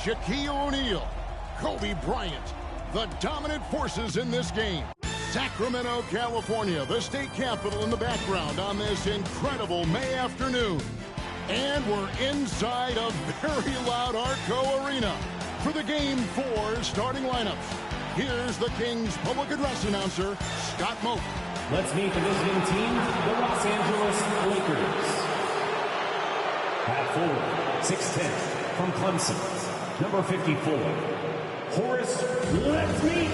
Shaquille O'Neal, Kobe Bryant, the dominant forces in this game. Sacramento, California, the state capital in the background on this incredible May afternoon. And we're inside a very loud Arco Arena for the Game 4 starting lineups. Here's the Kings public address announcer, Scott Moak. Let's meet the visiting team, the Los Angeles Lakers. At forward, 6'10", from Clemson, number 54, Horace. Let's meet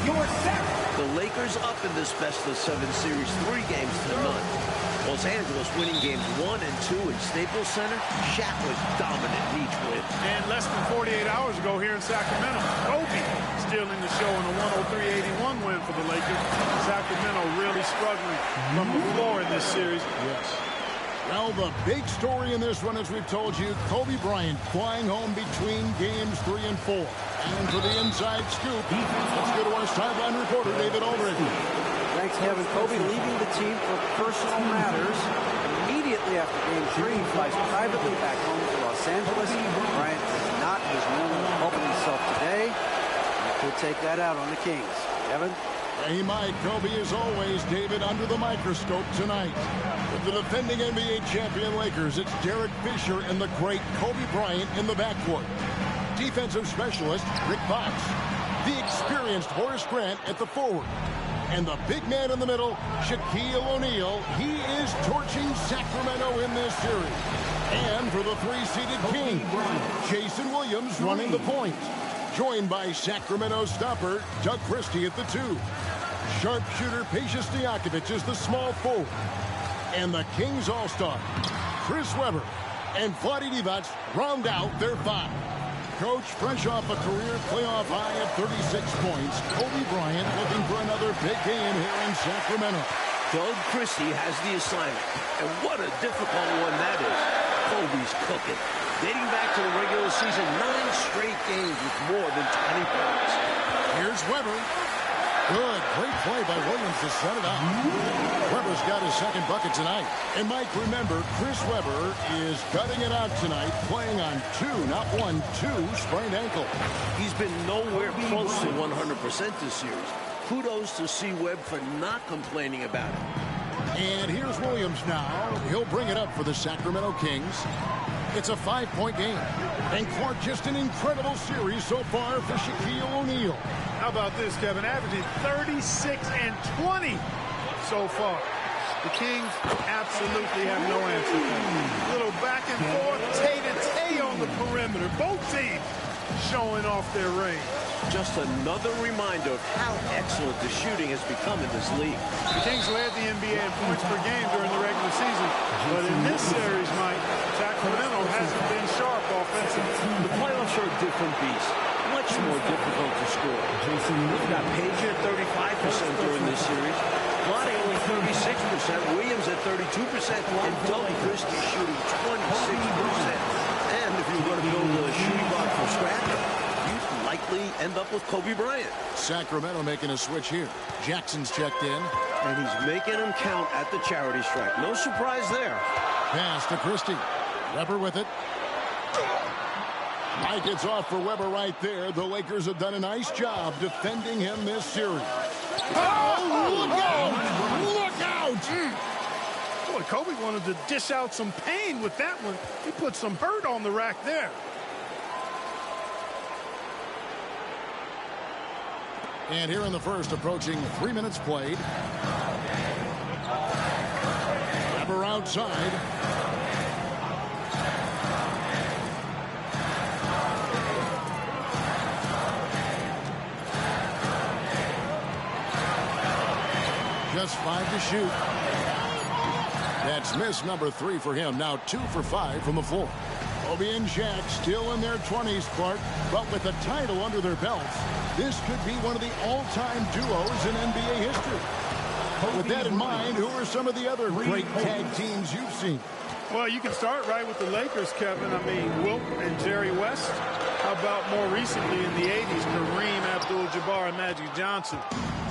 your set. The Lakers up in this best-of-7 series, 3 games to none. Los Angeles winning games 1 and 2 in Staples Center. Shaq was dominant in each win. And less than 48 hours ago here in Sacramento, Kobe stealing the show in a 103-81 win for the Lakers. Sacramento really struggling from the floor in this series. Yes. Well, the big story in this one, as we've told you, Kobe Bryant flying home between games 3 and 4. And for the inside scoop, let's go to our sideline reporter, David Aldridge. Thanks, Kevin. Kobe leaving the team for personal matters. Immediately after Game 3, he flies privately back home to Los Angeles. Bryant is not his normal helping himself today. He could take that out on the Kings. Kevin? He might. Kobe, as always, David, under the microscope tonight. With the defending NBA champion Lakers, it's Derek Fisher and the great Kobe Bryant in the backcourt. Defensive specialist, Rick Fox. The experienced Horace Grant at the forward. And the big man in the middle, Shaquille O'Neal. He is torching Sacramento in this series. And for the 3-seeded Kings, Jason Williams running the point. Joined by Sacramento stopper Doug Christie at the 2. Sharpshooter Peja Stojakovic is the small forward. And the Kings all-star, Chris Webber and Vlade Divac round out their 5. Coach, fresh off a career playoff high of 36 points, Kobe Bryant looking for another big game here in Sacramento. Doug Christie has the assignment, and what a difficult one that is. Kobe's cooking. Dating back to the regular season, 9 straight games with more than 20 points. Here's Webber. Good, great play by Williams to set it up. Webber's got his second bucket tonight. And Mike, remember, Chris Webber is gutting it out tonight, playing on 2, not 1, 2 sprained ankle. He's been nowhere close to 100% this series. Kudos to C. Webb for not complaining about it. And here's Williams now. He'll bring it up for the Sacramento Kings. It's a 5-point game. And Clark, just an incredible series so far for Shaquille O'Neal. How about this, Kevin? Averaging 36 and 20 so far. The Kings absolutely have no answer. Little back and forth, tay-to-tay on the perimeter. Both teams showing off their range. Just another reminder of how excellent the shooting has become in this league. The Kings led the NBA in points per game during the regular season. But in this series, Mike, Sacramento hasn't been sharp offensively. The playoffs are a different beast. Much more difficult to score. We've got Peja at 35% during this series. Vlade only 36%. Williams at 32%. And Doug Christie shooting 26%. And if you're going to build a shooting block from scratch, you likely end up with Kobe Bryant. Sacramento making a switch here. Jackson's checked in. And he's making them count at the charity stripe. No surprise there. Pass to Christie. Webber with it. Mike, it's off for Webber right there. The Lakers have done a nice job defending him this series. Oh, look out! Look out! Boy, Kobe wanted to dish out some pain with that one. He put some hurt on the rack there. And here in the first, approaching 3 minutes played. Webber outside. Just 5 to shoot. That's miss number 3 for him. Now 2 for 5 from the floor. Kobe and Shaq still in their 20s, Clark, but with a title under their belts, this could be one of the all-time duos in NBA history. With that in mind, who are some of the other great tag teams you've seen? Well, you can start right with the Lakers, Kevin. I mean, Wilt and Jerry West. How about more recently in the 80s, Kareem Abdul-Jabbar and Magic Johnson.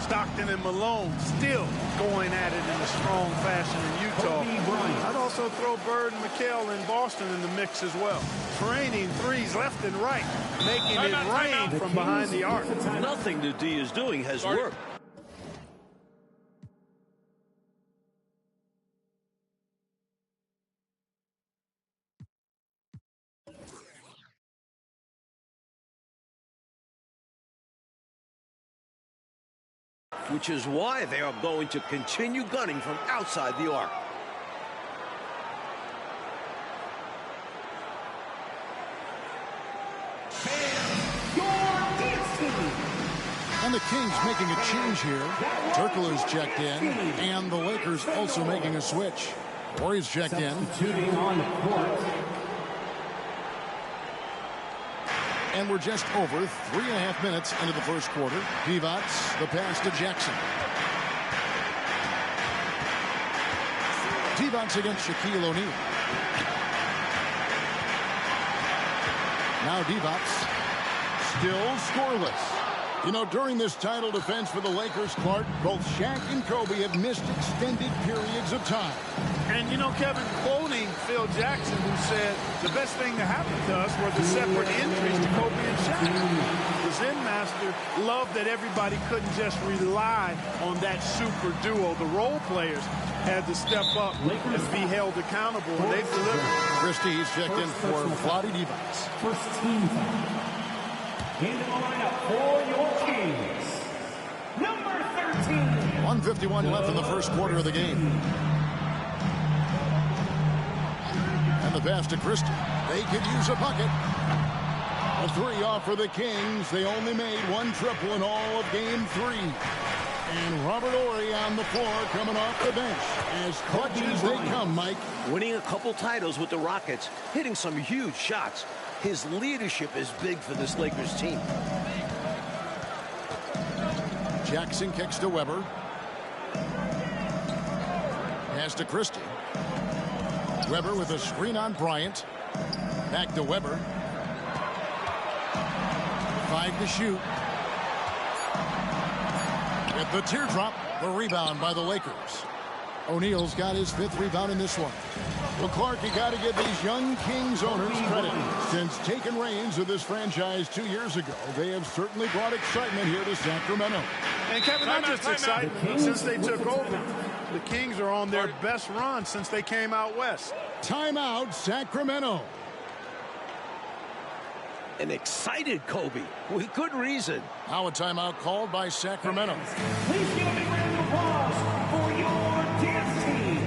Stockton and Malone still going at it in a strong fashion in Utah. Bryant. I'd also throw Bird and McHale in Boston in the mix as well. Training threes left and right, making it rain from behind the arc. Nothing that D is doing has worked. Which is why they are going to continue gunning from outside the arc. And the Kings making a change here. Turkoglu's checked in, and the Lakers also making a switch. Warriors checked in. On the court. And we're just over 3.5 minutes into the first quarter. Divac, the pass to Jackson. Divac against Shaquille O'Neal. Now Divac, still scoreless. You know, during this title defense for the Lakers, Clark, both Shaq and Kobe have missed extended periods of time. And, you know, Kevin, quoting Phil Jackson, who said the best thing that happened to us were the separate injuries to Kobe and Shaq. The Zen Master loved that everybody couldn't just rely on that super duo. The role players had to step up and be held accountable, and they've delivered. Christie's checked in for Vlade Divac. First team foul. In the lineup for your Kings, number 13. 1:51 left in the first quarter of the game. And the pass to Christie. They could use a bucket. A three off for the Kings. They only made one triple in all of game 3. And Robert Horry on the floor coming off the bench. As clutch as they come, Mike. Winning a couple titles with the Rockets, hitting some huge shots. His leadership is big for this Lakers team. Jackson kicks to Weber. Pass to Christie. Weber with a screen on Bryant. Back to Weber. 5 to shoot. With the teardrop, the rebound by the Lakers. O'Neal's got his 5th rebound in this one. Well, Clark, you got to give these young Kings owners credit. Since taking reins of this franchise 2 years ago, they have certainly brought excitement here to Sacramento. And Kevin, not just excited since they took over. The Kings are on their best run since they came out west. Timeout, Sacramento. An excited Kobe with good reason. Now a timeout called by Sacramento. Please give a big round of applause for your dance team.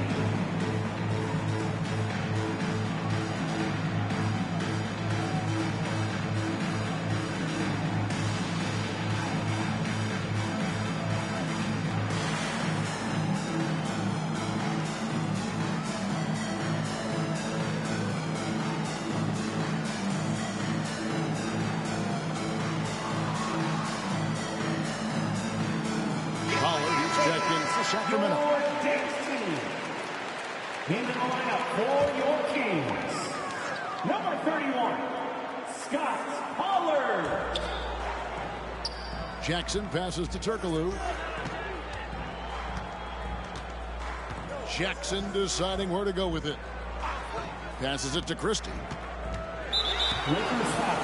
Sacramento. Your dance team. Into the lineup for your Kings, number 31, Scott Pollard. Jackson passes to Turkoglu. Jackson deciding where to go with it. Passes it to Christie. Lakers foul.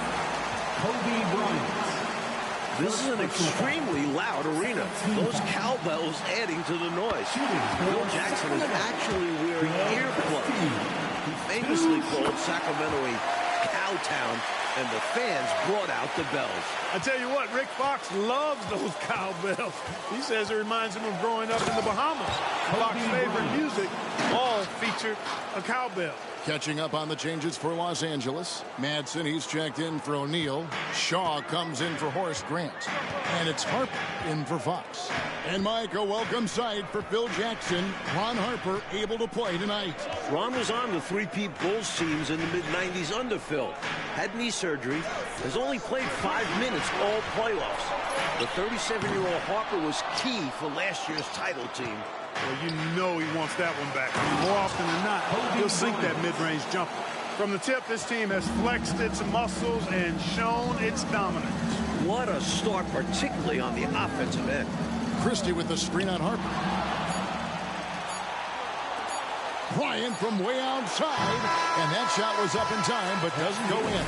Kobe Bryant. This is an extremely loud arena. Those cowbells adding to the noise. Phil Jackson is actually wearing earplugs. He famously called Sacramento a cow town, and the fans brought out the bells. I tell you what, Rick Fox loves those cowbells. He says it reminds him of growing up in the Bahamas. Fox's favorite music all feature a cowbell. Catching up on the changes for Los Angeles. Madsen, he's checked in for O'Neal. Shaw comes in for Horace Grant. And it's Harper in for Fox. And Mike, a welcome sight for Phil Jackson. Ron Harper able to play tonight. Ron was on the three-peat Bulls teams in the mid-90s under Phil. Had knee surgery. Has only played 5 minutes all playoffs. The 37-year-old Harper was key for last year's title team. Well, you know he wants that one back. More often than not, he'll sink that mid-range jumper. From the tip, this team has flexed its muscles and shown its dominance. What a start, particularly on the offensive end. Christie with the screen on Harper. Bryant from way outside, and that shot was up in time, but doesn't go in.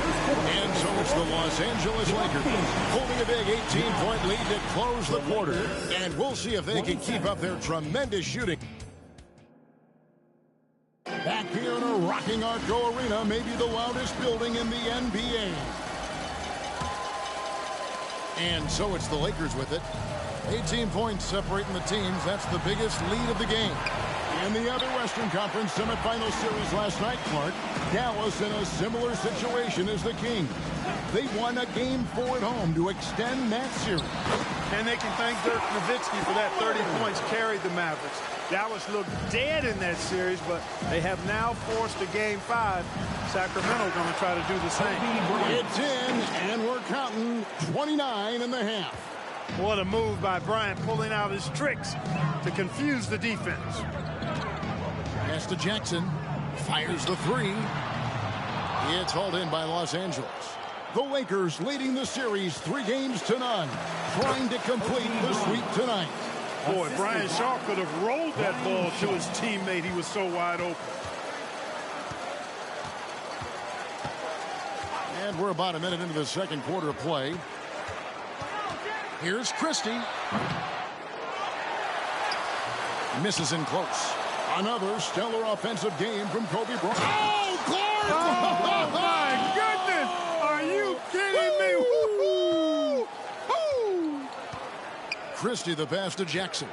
And so it's the Los Angeles Lakers holding a big 18-point lead to close the quarter. And we'll see if they can keep up their tremendous shooting. Back here in a rocking Arco Arena, maybe the loudest building in the NBA. And so it's the Lakers with it. 18 points separating the teams. That's the biggest lead of the game. In the other Western Conference semifinal series last night, Clark, Dallas in a similar situation as the Kings. They won a Game 4 at home to extend that series. And they can thank Dirk Nowitzki for that 30 points carried the Mavericks. Dallas looked dead in that series, but they have now forced a Game 5. Sacramento going to try to do the same. It's in, and we're counting 29 in the half. What a move by Bryant, pulling out his tricks to confuse the defense. Pass to Jackson. Fires the three. It's hauled in by Los Angeles. The Lakers leading the series 3-0, trying to complete the sweep tonight. Boy, Brian Shaw could have rolled that ball to his teammate. He was so wide open. And we're about a minute into the second quarter of play. Here's Christie. Misses in close. Another stellar offensive game from Kobe Bryant. Oh, Clark! Oh, my goodness! Are you kidding me? Woo-hoo! Christie the pass to Jackson.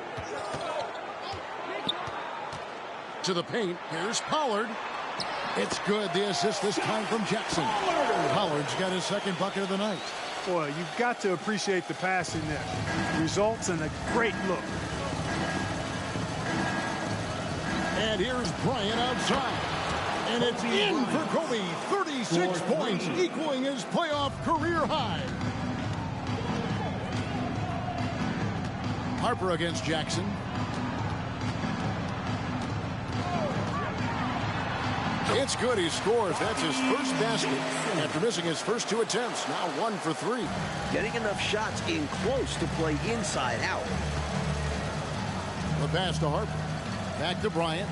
To the paint. Here's Pollard. It's good. The assist this time from Jackson. Pollard's got his second bucket of the night. Boy, you've got to appreciate the passing there. Results in a great look. And here's Bryant outside. And it's in for Kobe. 36 points, equaling his playoff career high. Harper against Jackson. It's good. He scores. That's his first basket after missing his first 2 attempts. Now 1 for 3. Getting enough shots in close to play inside out. The pass to Harper. Back to Bryant.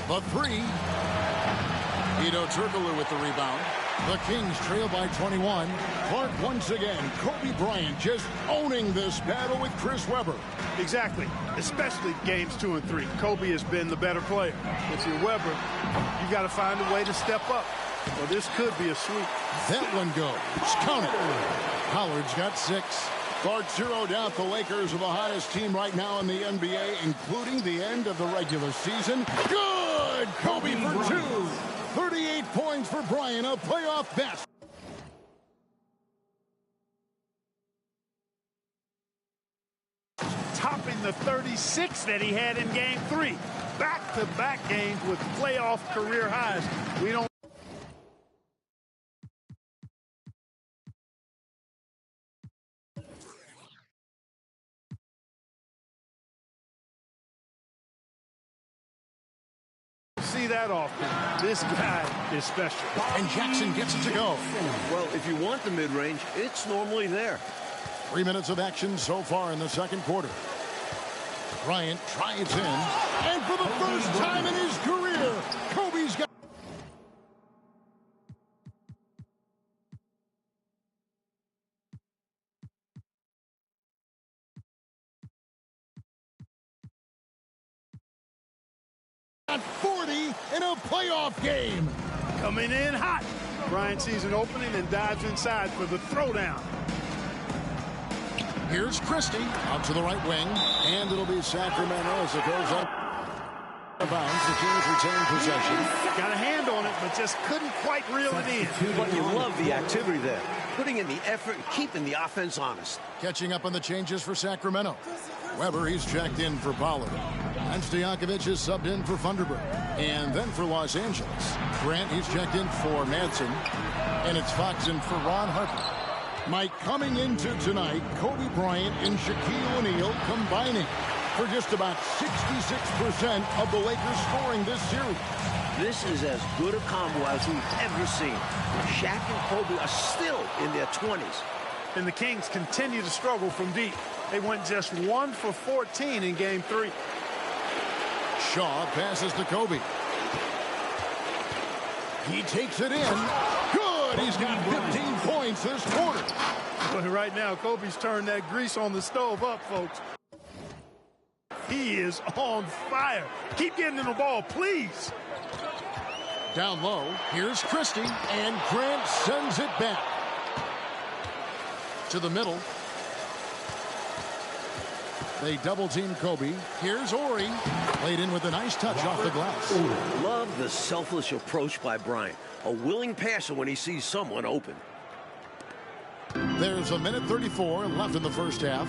The three. Hedo Turkoglu with the rebound. The Kings trail by 21. Clark once again. Kobe Bryant just owning this battle with Chris Webber. Exactly, especially games 2 and 3. Kobe has been the better player. If you're Webber, you got to find a way to step up. Well, this could be a sweep. That one goes. Count it. Pollard's got 6. Clark zeroed out the Lakers are the hottest team right now in the NBA, including the end of the regular season. Good! Kobe for 2. 38 points for Bryant, a playoff best. Topping the 36 that he had in Game 3. Back-to-back games with playoff career highs. We don't see that often. This guy is special. And Jackson gets it to go. Well, if you want the mid-range, it's normally there. 3 minutes of action so far in the second quarter. Bryant drives in, and for the first time in his career, Kobe's got... At 40 in a playoff game. Coming in hot. Bryant sees an opening and dives inside for the throwdown. Here's Christie out to the right wing, and it'll be Sacramento as it goes up. Bounds. The Kings retain possession. Got a hand on it, but just couldn't quite reel it in. But you love the activity there. Putting in the effort and keeping the offense honest. Catching up on the changes for Sacramento. Weber, he's checked in for Pollard. And Stojakovic is subbed in for Funderburg. And then for Los Angeles, Grant, he's checked in for Madsen. And it's Fox in for Ron Harper. Mike, coming into tonight, Kobe Bryant and Shaquille O'Neal combining for just about 66% of the Lakers scoring this series. This is as good a combo as we've ever seen. Shaq and Kobe are still in their 20s. And the Kings continue to struggle from deep. They went just 1 for 14 in Game 3. Shaw passes to Kobe. He takes it in. Good. He's got 15 points this quarter. But right now, Kobe's turned that grease on the stove up, folks. He is on fire. Keep getting in the ball, please. Down low, here's Christie, and Grant sends it back to the middle. They double-team Kobe. Here's Ori. Played in with a nice touch off the glass. Love the selfless approach by Bryant. A willing passer when he sees someone open. There's a minute 34 left in the first half.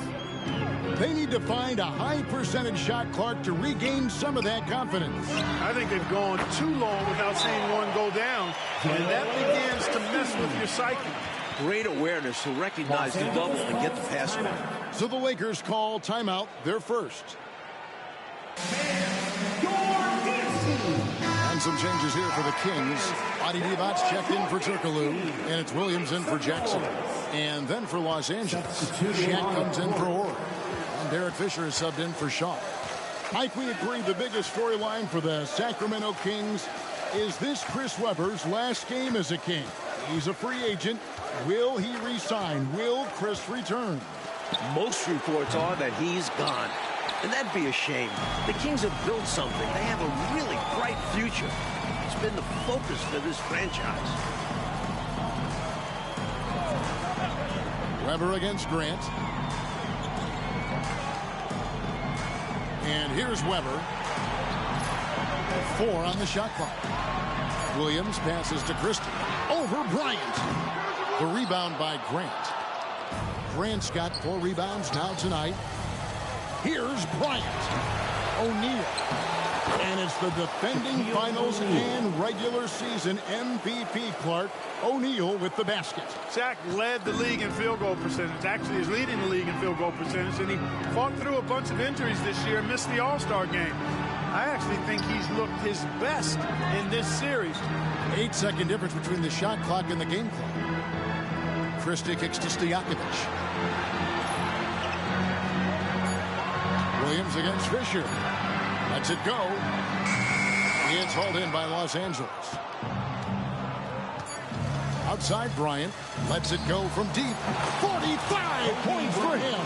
They need to find a high percentage shot, Clark, to regain some of that confidence. I think they've gone too long without seeing one go down, and that begins to mess with your psyche. Great awareness to recognize the double and get the pass away. So the Lakers call timeout, their first. And some changes here for the Kings. Adi Divac checked in for Turkoglu, and it's Williams in for Jackson. And then for Los Angeles, Shaq comes in for Ori. And Derek Fisher is subbed in for Shaw. Mike, we agree the biggest storyline for the Sacramento Kings is this Chris Webber's last game as a King. He's a free agent. Will he re-sign? Will Chris return? Most reports are that he's gone. And that'd be a shame. The Kings have built something. They have a really bright future. It's been the focus for this franchise. Webber against Grant. And here's Webber. 4 on the shot clock. Williams passes to Christie. Over Bryant. The rebound by Grant. Grant's got 4 rebounds now tonight. Here's Bryant. O'Neal. And it's the defending finals and regular season MVP, Clark. O'Neal with the basket. Shaq led the league in field goal percentage. Actually is leading the league in field goal percentage. And he fought through a bunch of injuries this year and missed the All-Star game. I actually think he's looked his best in this series. 8-second difference between the shot clock and the game clock. Christie kicks to Stojakovic. Williams against Fisher. Lets it go. It's hauled in by Los Angeles. Outside Bryant. Lets it go from deep. 45 points for him.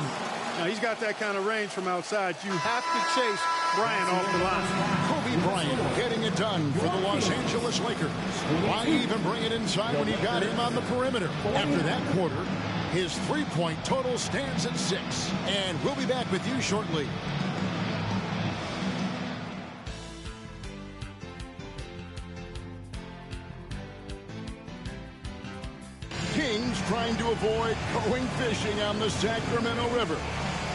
Now, he's got that kind of range from outside. You have to chase Bryant off the line. Kobe Bryant getting it done for the Los Angeles Lakers. Why even bring it inside when you got him on the perimeter? After that quarter, his three-point total stands at 6. And we'll be back with you shortly. Kings trying to avoid going fishing on the Sacramento River.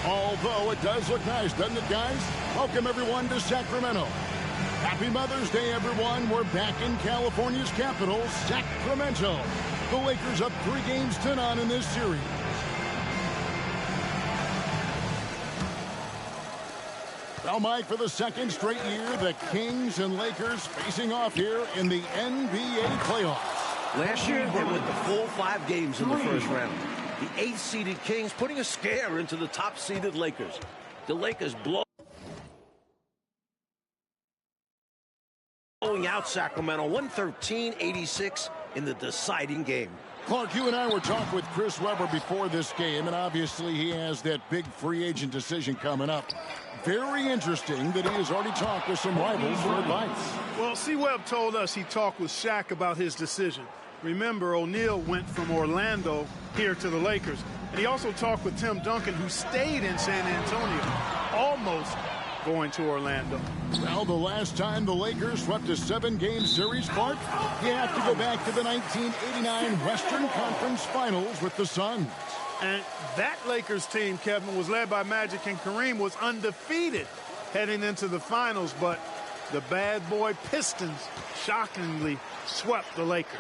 Although it does look nice, doesn't it, guys? Welcome, everyone, to Sacramento. Happy Mother's Day, everyone. We're back in California's capital, Sacramento. The Lakers up 3-0 in this series. Well, Mike, for the second straight year, the Kings and Lakers facing off here in the NBA playoffs. Last year, they went the full 5 games in the first round. The 8th-seeded Kings putting a scare into the top-seeded Lakers. The Lakers blowing out Sacramento 113-86 in the deciding game. Clark, you and I were talking with Chris Webber before this game, and obviously he has that big free agent decision coming up. Very interesting that he has already talked with some rivals for advice. Well, C-Webb told us he talked with Shaq about his decision. Remember, O'Neal went from Orlando here to the Lakers. And he also talked with Tim Duncan, who stayed in San Antonio, almost going to Orlando. Well, the last time the Lakers swept a 7-game series, Clark, you have to go back to the 1989 Western Conference Finals with the Suns. And that Lakers team, Kevin, was led by Magic and Kareem, was undefeated heading into the finals. But the bad boy Pistons shockingly swept the Lakers.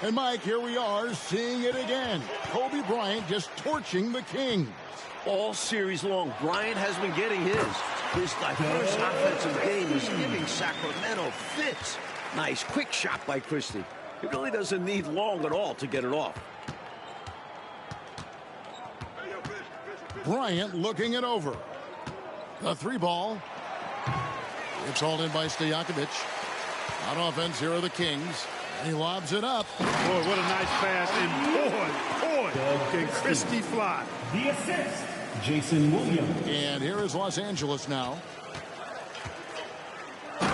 And, Mike, here we are seeing it again. Kobe Bryant just torching the Kings. All series long, Bryant has been getting his. His diverse offensive game is giving Sacramento fits. Nice, quick shot by Christie. He really doesn't need long at all to get it off. Bryant looking it over. The 3 ball. It's hauled in by Stojakovic. On offense, here are the Kings. He lobs it up. Boy, what a nice pass. And boy, can Christie fly. The assist, Jason Williams. And here is Los Angeles now.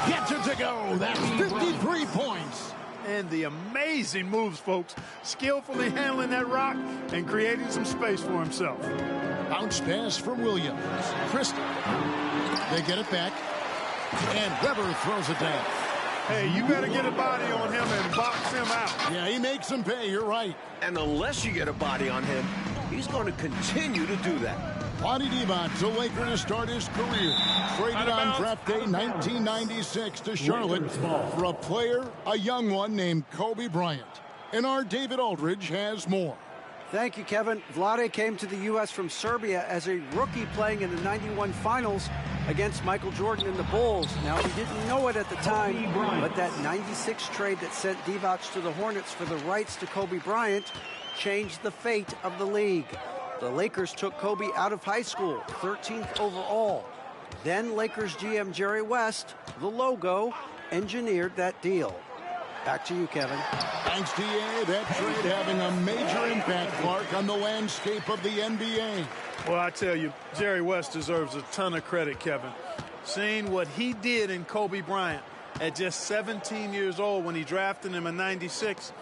Gets it to go. That's 53 points. And the amazing moves, folks. Skillfully handling that rock and creating some space for himself. Bounce pass from Williams. Christie. They get it back. And Weber throws it down. Hey, you better get a body on him and box him out. Yeah, he makes him pay. You're right. And unless you get a body on him, he's going to continue to do that. Vlade Divac, a Laker to start his career. Traded on draft day 1996 to Charlotte for a player, a young one named Kobe Bryant. And our David Aldridge has more. Thank you, Kevin. Vlade came to the U.S. from Serbia as a rookie playing in the '91 finals against Michael Jordan and the Bulls. Now, we didn't know it at the time, but that '96 trade that sent Divac to the Hornets for the rights to Kobe Bryant changed the fate of the league. The Lakers took Kobe out of high school, 13th overall. Then Lakers GM Jerry West, the logo, engineered that deal. Back to you, Kevin. Thanks, D.A. That trade having a major impact, Clark, on the landscape of the NBA. Well, I tell you, Jerry West deserves a ton of credit, Kevin. Seeing what he did in Kobe Bryant at just 17 years old when he drafted him in '96,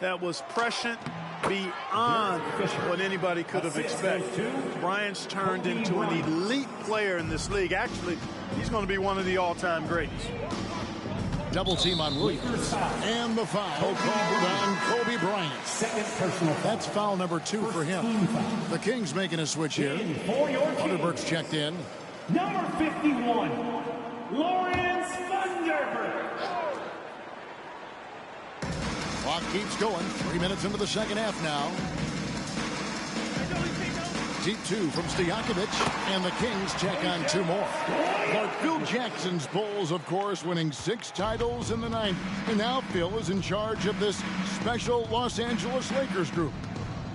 that was prescient beyond what anybody could have expected. Bryant's turned into an elite player in this league. Actually, he's going to be one of the all-time greats. Double team on Williams. And the foul called on Kobe Bryant. Second personal. That's foul number 2 for him. The Kings making a switch here. Thunderberg's checked in. Number 51, Lawrence Thunderberg. Clock keeps going. 3 minutes into the second half now. Deep 2 from Stojakovic, and the Kings check on 2 more. But Phil Jackson's Bulls, of course, winning 6 titles in the 90s. And now Phil is in charge of this special Los Angeles Lakers group.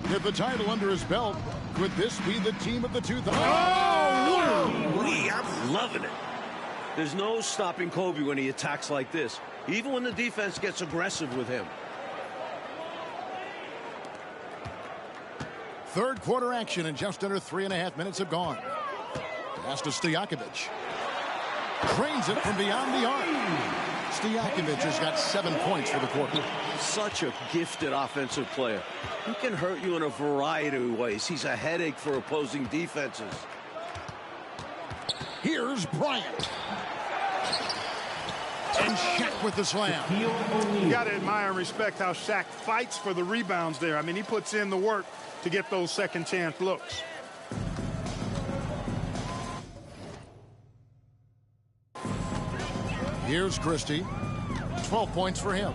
With the title under his belt, could this be the team of the 2000s? I'm loving it. There's no stopping Kobe when he attacks like this, even when the defense gets aggressive with him. Third quarter action, and just under 3.5 minutes have gone. Pass to Stojakovic. Trains it from beyond the arc. Stojakovic has got 7 points for the quarter. Such a gifted offensive player. He can hurt you in a variety of ways. He's a headache for opposing defenses. Here's Bryant. And Shaq with the slam. You got to admire and respect how Shaq fights for the rebounds there. I mean, he puts in the work to get those second chance looks. Here's Christie. 12 points for him.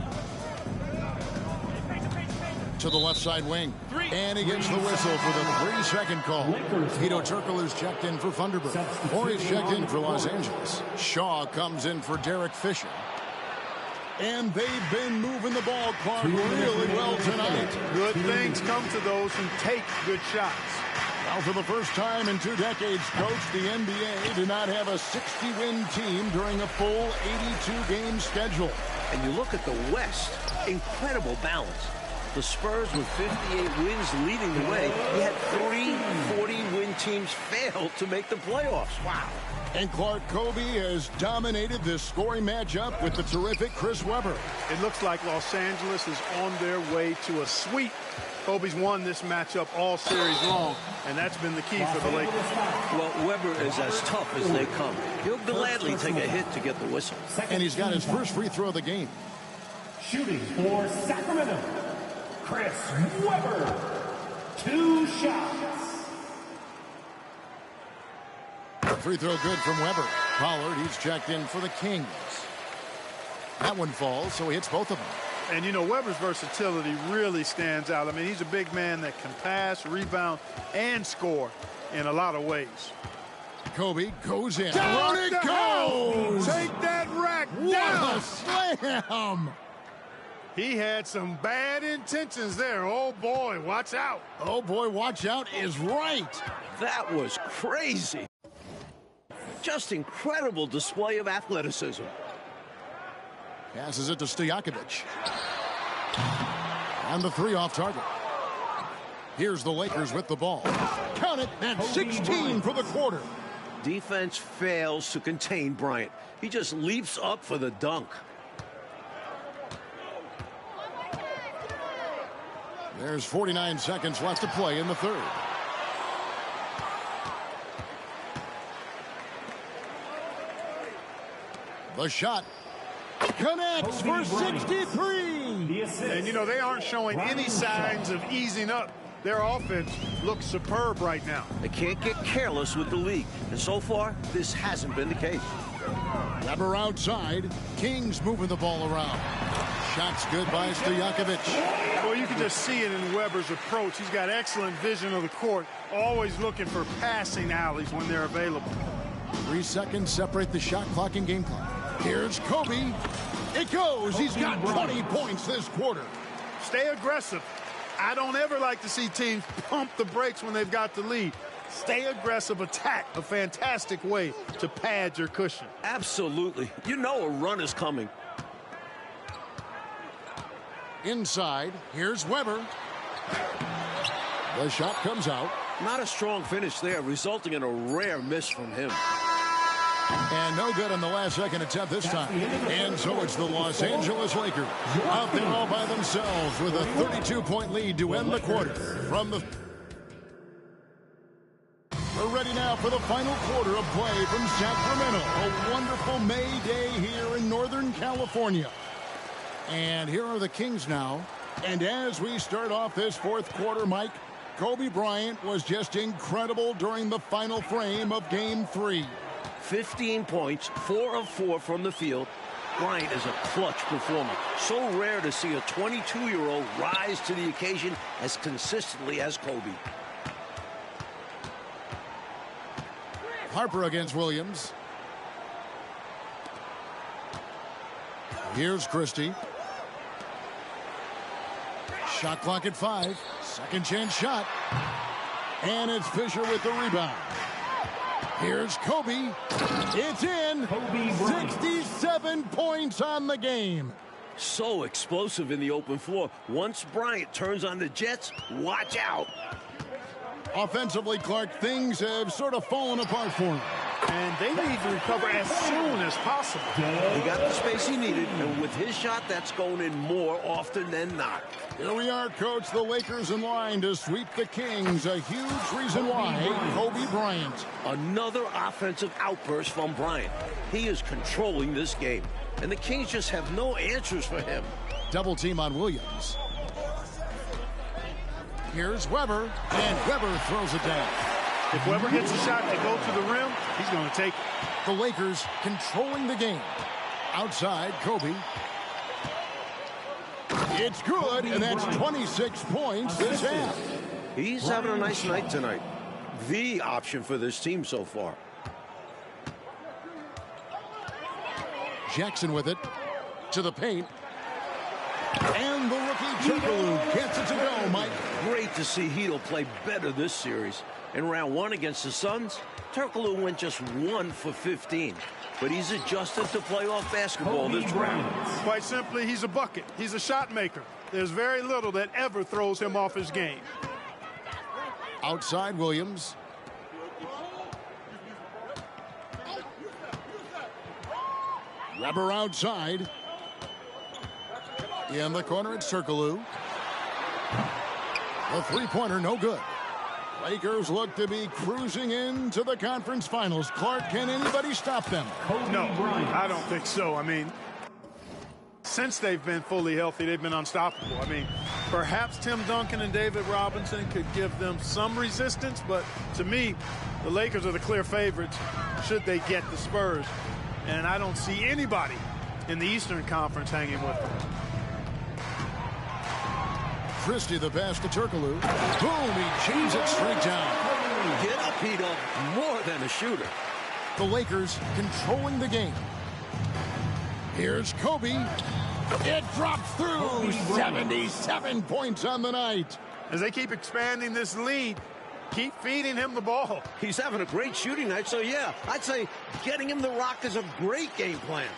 To the left side wing. And he gets the whistle for the 3-second call. Hedo Turkoglu's checked in for Thunderbird. Or he's checked in for Los Angeles. Shaw comes in for Derek Fisher. And they've been moving the ball, Clark, really well tonight. Good things come to those who take good shots. Now, for the first time in 2 decades, Coach, the NBA did not have a 60-win team during a full 82-game schedule. And you look at the West, incredible balance. The Spurs with 58 wins leading the way. He had 3 40-win teams fail to make the playoffs. Wow. And Clark, Kobe has dominated this scoring matchup with the terrific Chris Webber. It looks like Los Angeles is on their way to a sweep. Kobe's won this matchup all series long, and that's been the key for the Lakers. Well, Webber is as tough as they come. He'll gladly take a hit to get the whistle. And he's got his first free throw of the game. Shooting for Sacramento, Chris Webber. 2 shots. Free throw good from Webber. Pollard, he's checked in for the Kings. That one falls, so he hits both of them. And, you know, Webber's versatility really stands out. I mean, he's a big man that can pass, rebound, and score in a lot of ways. Kobe goes in. Down it goes! Take that rack What down! a slam! He had some bad intentions there. Oh, boy, watch out. Oh, boy, watch out is right. That was crazy. Just incredible display of athleticism. Passes it to Stojakovic. And the three off target. Here's the Lakers with the ball. Count it, and 16 for the quarter. Defense fails to contain Bryant. He just leaps up for the dunk. There's 49 seconds left to play in the third. The shot connects for 63. And, you know, they aren't showing any signs of easing up. Their offense looks superb right now. They can't get careless with the lead. And so far, this hasn't been the case. Weber outside. Kings moving the ball around. Shots good by Stojakovic. Well, you can just see it in Weber's approach. He's got excellent vision of the court, always looking for passing alleys when they're available. 3 seconds separate the shot clock and game clock. Here's Kobe. It goes. He's got 20 points this quarter. Stay aggressive. I don't ever like to see teams pump the brakes when they've got the lead. Stay aggressive, attack. A fantastic way to pad your cushion. Absolutely. You know a run is coming. Inside, here's Weber. The shot comes out. Not a strong finish there, resulting in a rare miss from him. And no good on the last second attempt this time. And so it's the Los Angeles Lakers out there all by themselves with a 32-point lead to end the quarter. We're ready now for the final quarter of play from Sacramento. A wonderful May day here in Northern California. And here are the Kings now. And as we start off this fourth quarter, Mike, Kobe Bryant was just incredible during the final frame of Game 3. 15 points, 4 of 4 from the field. Bryant is a clutch performer. So rare to see a 22-year-old rise to the occasion as consistently as Kobe. Harper against Williams. Here's Christie. Shot clock at 5. Second chance shot. And it's Fisher with the rebound. Here's Kobe. It's in. 67 points on the game. So explosive in the open floor. Once Bryant turns on the Jets, watch out. Offensively, Clark, things have sort of fallen apart for him. And they need to recover as soon as possible. He got the space he needed, and with his shot, that's going in more often than not. Here we are, Coach. The Lakers in line to sweep the Kings. A huge reason why. Kobe Bryant. Another offensive outburst from Bryant. He is controlling this game, and the Kings just have no answers for him. Double team on Williams. Here's Weber, and Weber throws it down. If Weber gets a shot to go to the rim, he's going to take it. The Lakers controlling the game. Outside, Kobe. It's good, and that's 26 points this half. He's having a nice night tonight. The option for this team so far. Jackson with it to the paint. And the rookie Turkoglu gets it to go, Mike. Great to see Hedo play better this series. In round 1 against the Suns, Turkoglu went just 1 for 15. But he's adjusted to playoff basketball this round. Quite simply, he's a bucket. He's a shot maker. There's very little that ever throws him off his game. Outside Williams. Weber outside. In the corner, it's Turkoglu. The three-pointer, no good. Lakers look to be cruising into the conference finals. Clark, can anybody stop them? No, I don't think so. I mean, since they've been fully healthy, they've been unstoppable. I mean, perhaps Tim Duncan and David Robinson could give them some resistance, but to me, the Lakers are the clear favorites should they get the Spurs. And I don't see anybody in the Eastern Conference hanging with them. Christie the pass to Turkoglu. Boom, he chains it straight down. Get up, Hedo. More than a shooter. The Lakers controlling the game. Here's Kobe. It drops through. 77 points on the night. As they keep expanding this lead, Keep feeding him the ball. He's having a great shooting night, so yeah, I'd say getting him the rock is a great game plan.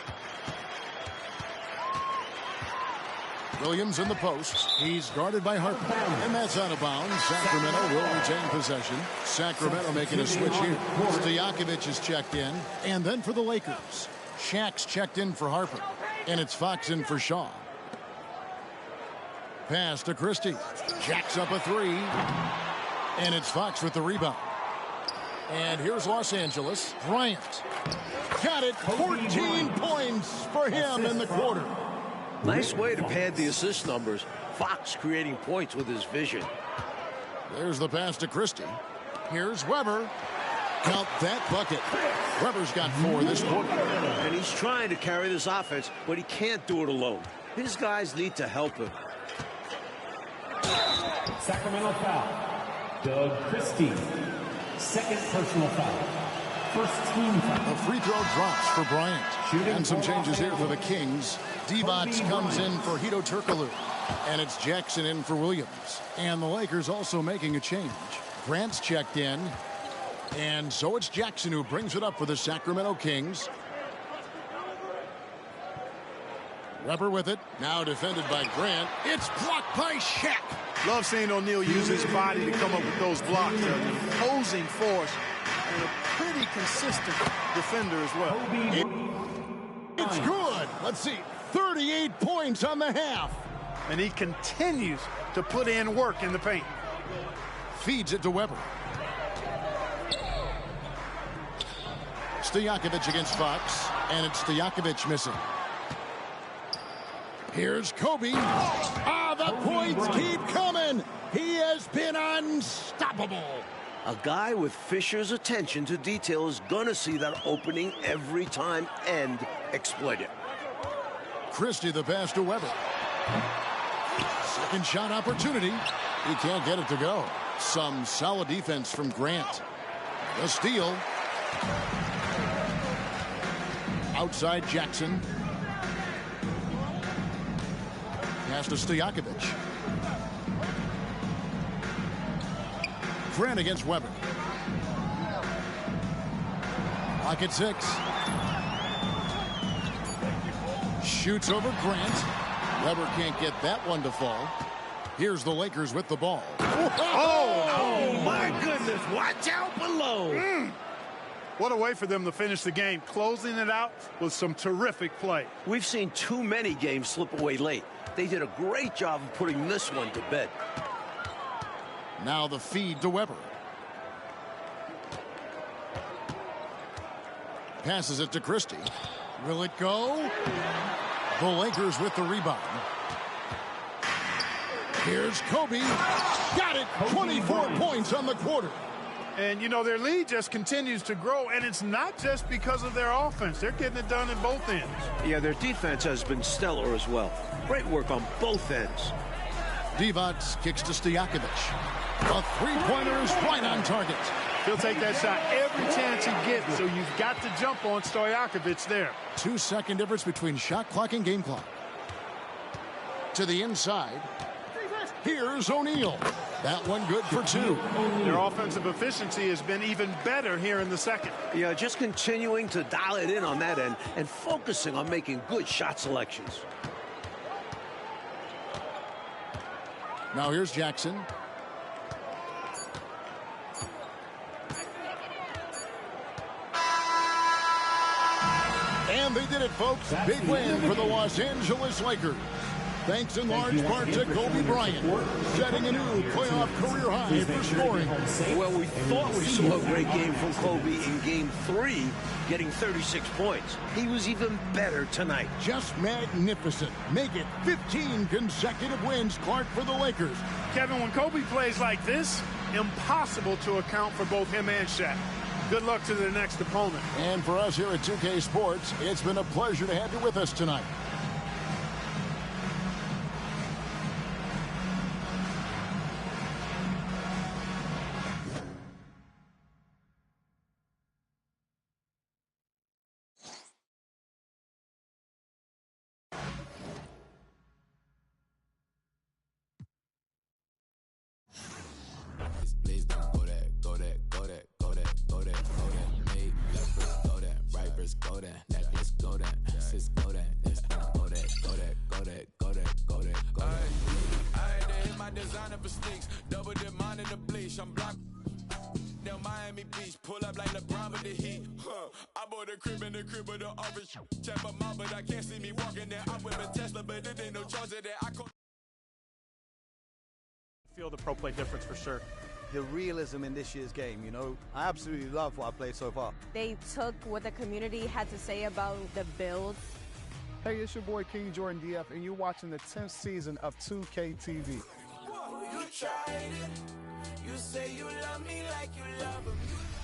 Williams in the post. He's guarded by Harper. And that's out of bounds. Sacramento will retain possession. Sacramento making a switch here. Stojakovic is checked in. And then for the Lakers, Shaq's checked in for Harper. And it's Fox in for Shaw. Pass to Christie. Jacks up a three. And it's Fox with the rebound. And here's Los Angeles. Bryant. Got it. 14 points for him in the quarter. Nice way to pad the assist numbers. Fox creating points with his vision. There's the pass to Christie. Here's Weber. Count that bucket. Weber's got 4 this quarter. And he's trying to carry this offense, but he can't do it alone. His guys need to help him. Sacramento foul. Doug Christie. Second personal foul. First team foul. A free throw drops for Bryant. And some changes here for the Kings. Divac comes in for Hedo Turkoglu. And it's Jackson in for Williams. And the Lakers also making a change. Grant's checked in. And so it's Jackson who brings it up for the Sacramento Kings. Weber with it. Now defended by Grant. It's blocked by Shaq. Love seeing O'Neal use his body to come up with those blocks. They're an imposing force and a pretty consistent defender as well. It's good. Let's see. 38 points on the half. And he continues to put in work in the paint. Feeds it to Weber. Stojakovic against Fox. And it's Stojakovic missing. Here's Kobe. The points keep coming. He has been unstoppable. A guy with Fisher's attention to detail is going to see that opening every time and exploit it. Christie the pass to Weber. Second shot opportunity. He can't get it to go. Some solid defense from Grant. The steal. Outside Jackson. Pass to Stojakovic. Grant against Weber. Lock at 6. Shoots over Grant. Weber can't get that one to fall. Here's the Lakers with the ball. Oh my goodness. Watch out below. What a way for them to finish the game. Closing it out with some terrific play. We've seen too many games slip away late. They did a great job of putting this one to bed. Now the feed to Weber. Passes it to Christie. Will it go? The Lakers with the rebound. Here's Kobe. Got it. 24 points on the quarter. And, you know, their lead just continues to grow, and it's not just because of their offense. They're getting it done at both ends. Yeah, their defense has been stellar as well. Great work on both ends. Divac kicks to Stojakovic. A three-pointer is right on target. He'll take that shot every chance he gets, so you've got to jump on Stojakovic there. 2-second difference between shot clock and game clock. To the inside. Here's O'Neal. That one good for 2. Their offensive efficiency has been even better here in the second. Yeah, just continuing to dial it in on that end and focusing on making good shot selections. Now here's Jackson. And they did it, folks. Big win for the Los Angeles Lakers. Thanks in large part to Kobe Bryant, setting a new playoff career high for scoring. Well, we thought we saw a great game from Kobe in Game 3, getting 36 points. He was even better tonight. Just magnificent. Make it 15 consecutive wins, Clark, for the Lakers. Kevin, when Kobe plays like this, impossible to account for both him and Shaq. Good luck to their next opponent. And for us here at 2K Sports, it's been a pleasure to have you with us tonight. Blaze down for that. Sis golden, necklace golden, sis golden, it's golden, golden, golden, golden, golden, golden. I had to hit my designer for sneaks, double the mine in the bleach. I'm blocked down Miami Beach, pull up like LeBron with the heat. I bought a crib in the crib with the office. Check my mouth, but I can't see me walking there. I'm with a Tesla, but it ain't no charge of that. I call. Feel the pro play difference for sure. The realism in this year's game, you know, I absolutely love what I played so far. They took what the community had to say about the build. Hey, it's your boy King Jordan DF, and you're watching the 10th season of 2K TV. You tried it. You say you love me like you love him.